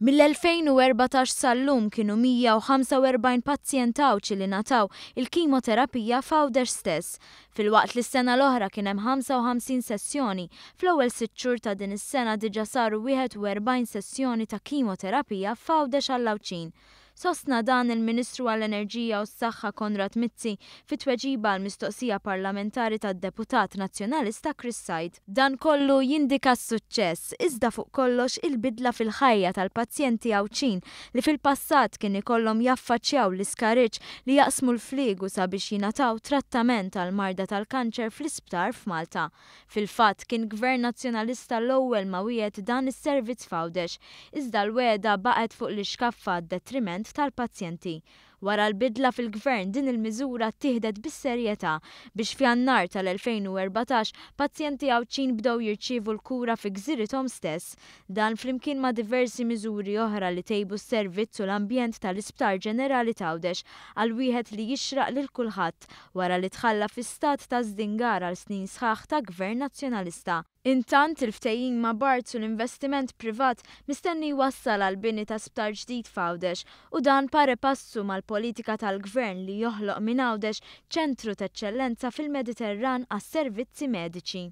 Mill-2014 sal-lum kienu 145 pazjent awċ li nataw il-kimoterapija f'Għawdex stess. Fil-waqt li s-sena l-oħra kien hemm 55 sessjoni, fl-ewwel 6 xhur ta' din is-sena diġà saru 41 sessjoni ta' kimoterapija f'Għawdex għall-Lawċin. Sostna dan il-Ministru għall-Enerġija u s-Saħħa Konrad Mizzi fit-tweġiba għall-mistoqsija parlamentari tad-Deputat Nazzjonalista Chris Said. Dan kollu jindika s-suċċess, iżda fuq kollox il-bidla fil-ħajja tal-pazjenti Għawċin li fil-passat kien ikollhom jaffaċċjaw l-iskariġġ li jaqsmu l-fliegu sabiex jingħataw trattament għal marda tal-kanċer fl-isptar f'Malta. Fil-fatt kien Gvern Nazzjonalista l-ewwel ma wiegħed dan is-servizz f'Għawdex, iżda l-wegħda baqgħet fuq l-ixkaffa d-detriment tal-pazjenti. Wara l-bidla fil-gvern din il-miżura ttieħdet bis-serjetà biex f'Jannar tal-2014 pazjenti Għawċin bdew jirċievu l-kura fi gżierithom stess. Dan flimkien ma' diversi miżuri oħra li tejbu s-servizz u l-ambjent tal-Isptar Ġenerali ta' Għawdex għal wieħed li jixraq lil kulħadd wara li tħalla fi stat ta' żdingar għal snin sħaħ ta' Gvern Nazzjonalista. Intant il-ftehim ma' Barts u l-investiment privat mistenni jwassal għal bini ta' sptar ġdid f'Għawdex u dan pare passu mal-politika tal-Gvern li joħloq minn Għawdex ċentru ta' eċċellenza fil-Mediterran għas-servizzi mediċi.